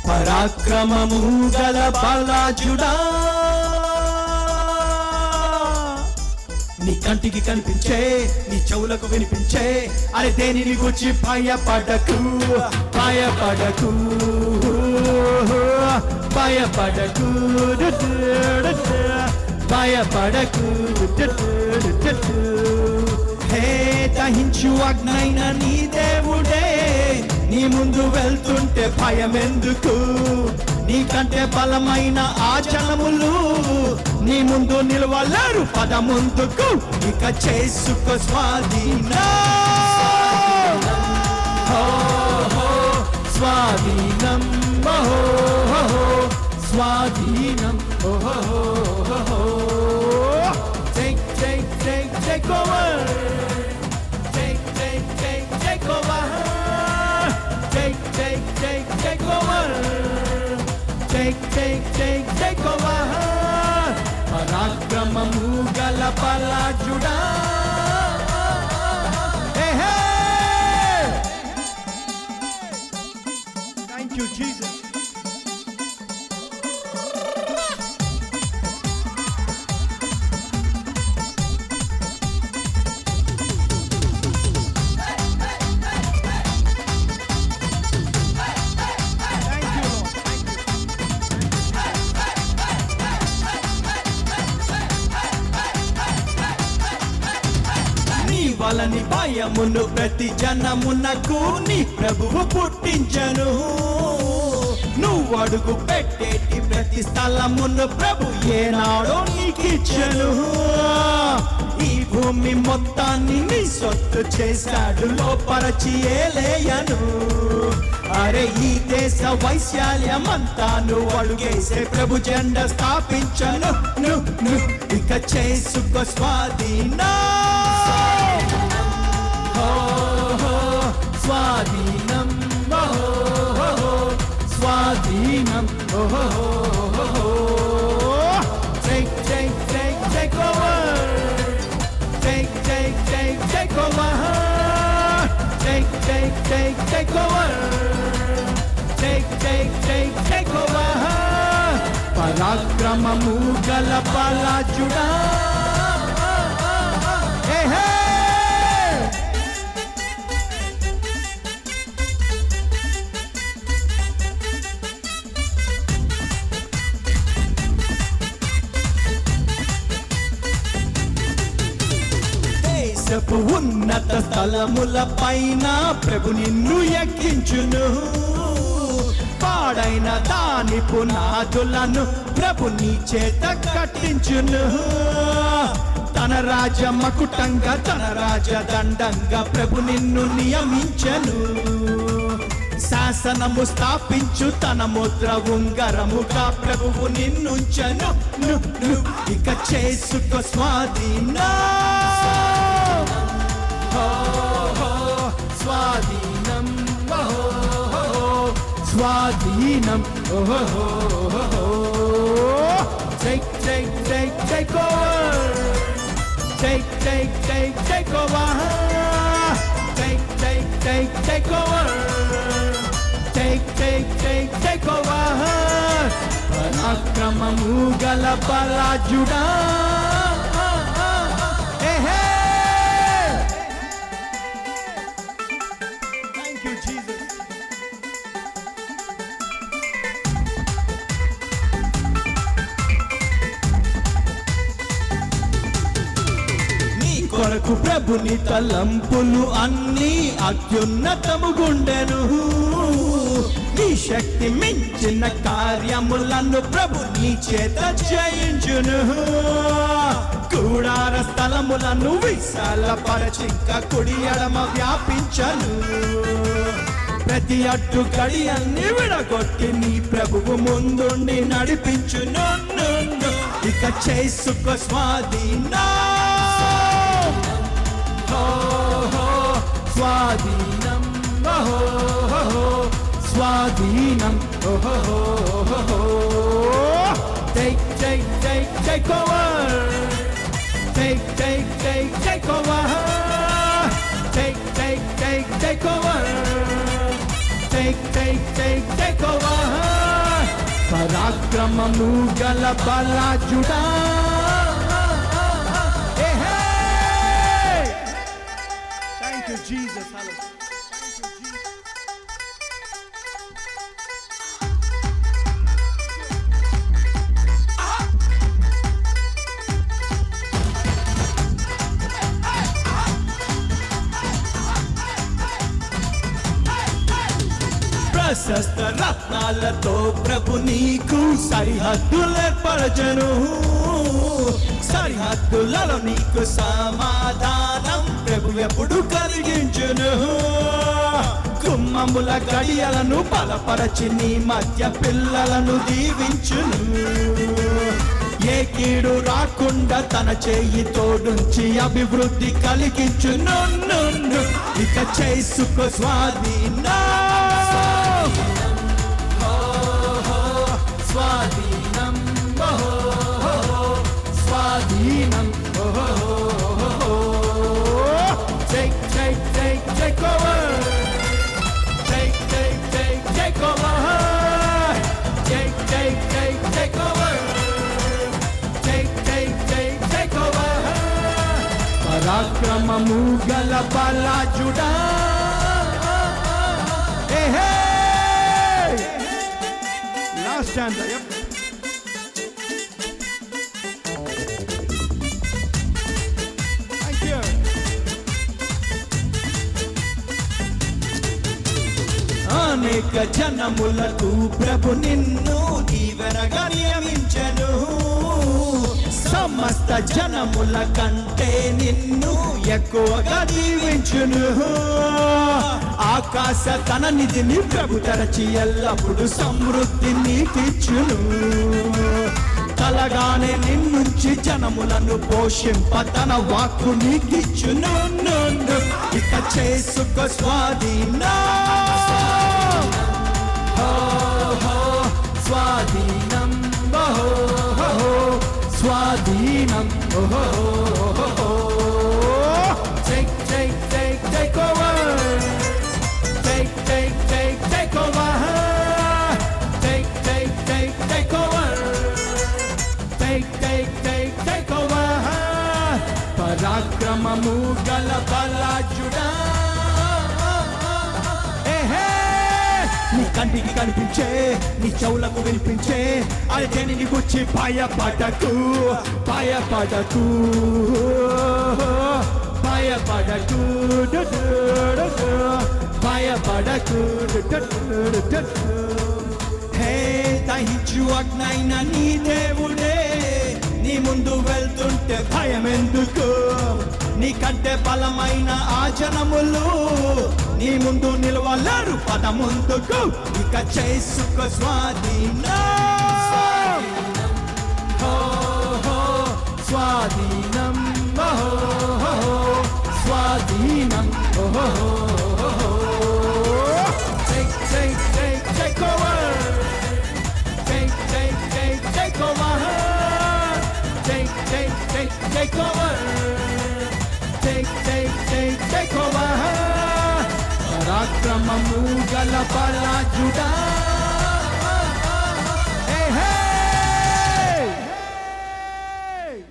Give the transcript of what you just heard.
పరాక్రమము గల బలాజుడా, నీ కంటికి కనిపించే, నీ చెవులకు వినిపించే, అరే దేనిని గురించి భయపడకు, భయపడకు, భయపడకు, భయపడకు. హే దహించు అగ్నైన నీ దేవుడే నీ ముందు వెళ్తుంటే భయమెందుకు? నీకంటే బలమైన ఆ జనములు నీ ముందు నిలవలేరు, పద ముందుకు. ఇక చేసుకో స్వాధీనం, స్వాధీనం, స్వాధీనం. Take, take, take, take over. Take, take, take, take over. Take, take, take, take over. Take, take, take, take over. పరాక్రమము గల బలాజుడా. Hey, hey! Thank you, Jesus. వలని భయమును ప్రతి జనమునకు నీ ప్రభువు పుట్టించను. నువ్వు అడుగు పెట్టేటి ప్రతి స్థలమును ప్రభు ఏనాడో నీకిచ్చను. ఈ భూమి మొత్తాన్ని నీ సొత్తు చేశాడు, లోపరచి ఏలేయను. అరే ఈ దేశ వైశాల్యమంతా నువ్వు అడుగేసే ప్రభు జెండా స్థాపించను. ఇక చేసుకో స్వాధీనం, స్వాధీనం, స్వాధీనం. Take, take, take, take over. Take, take, take, take over. Take, take, take, take over. Take, take, take, take over. పరాక్రమము గల బలాజుడా. Hey, hey! ఉన్నత స్థలముల పైన ప్రభు నిన్ను ఎక్కించును. పాడైన దాని పునాదులను ప్రభు నీ చేత కట్టించును. తన రాజ మకుటంగా తన రాజదండంగా ప్రభు నిన్ను నియమించను. శాసనము స్థాపించు తన ముద్ర ఉంగరముగా ప్రభువు నిన్నుంచను. ఇక చేసుకో స్వాధీనం, స్వాధీనం, స్వాధీనం. Take, take, take, take over. Take, take, take, take over. Take, take, take, take over. Take, take, take, take over. పరాక్రమము గల బలాజుడా. కొరకు ప్రభుని తలంపులు అన్నీ అత్యున్నతము గుండెను. నీ శక్తి మించిన కార్యములను ప్రభు నీ చేత చేయించును. కూడార స్థలములను విశాలపరచింక కుడి ఎడమ వ్యాపించను. ప్రతి అడ్డు గడియల్ని విడగొట్టి నీ ప్రభువు ముందుండి నడిపించును. ఇక చేసుకో స్వాధీనం, స్వాధీనం, స్వాధీనం. Take, take, take, take take over. Take over. Take over. Take over. పరాక్రమము గల బలాజుడా. Thank you, Jesus. Hallelujah. ప్రశస్త రత్నాలతో ప్రభు నీకు సరిహద్దులేర్పరచను. సరిహద్దులలో నీకు సమాధానం ప్రభు ఎప్పుడు కలిగించును. కుమ్మముల గడియలను బలపరచి నీ మధ్య పిల్లలను దీవించును. ఏ కీడు రాకుండా తన చేయి తోడుంచి అభివృద్ధి కలిగించును. ఇక చేసుకో స్వాధీనం. స్వాధీనం స్వాధీనం. Take over. Take over. Take over. Take over. పరాక్రమము గల బలాజుడా. Last stanza, yep. Thank you. అనేక జనములకు ప్రభు నిన్ను దీవెనగా నియమించెను. సమస్త జనముల కంటే నిన్ను ఎక్కువగా దీవించును. ఆకాశ తన నిధిని ప్రభు తెరచి ఎల్లప్పుడు సమృద్ధి నీకిచ్చును. కలగానే నిన్నుంచి జనములను పోషింప తన వాక్కు నీకిచ్చును. ఇక చేసుకో స్వాధీనం. స్వాధీనం స్వాధీనం. Take over. Take over. Take over. Take over. పరాక్రమము గల బలాజుడా. నీ కంటికి కనిపించే, నీ చెవులకు వినిపించే అల్జనిని గుచ్చి భయపడకు. భయపడకు. భయపడకు. భయపడకు. హే దహించు అగ్నైన నీ దేవుడే నీ ముందు వెళ్తుంటే భయం ఎందుకు? నీకంటే బలమైన ఆ జనములు నీ ముందు నిలవలేరు పద ముందుకు. ఇక చేసుకో స్వాధీనం. స్వాధీనం స్వాధీనం. Take over. Take over. Take over. Take over. పరాక్రమము గల బలాజుడా.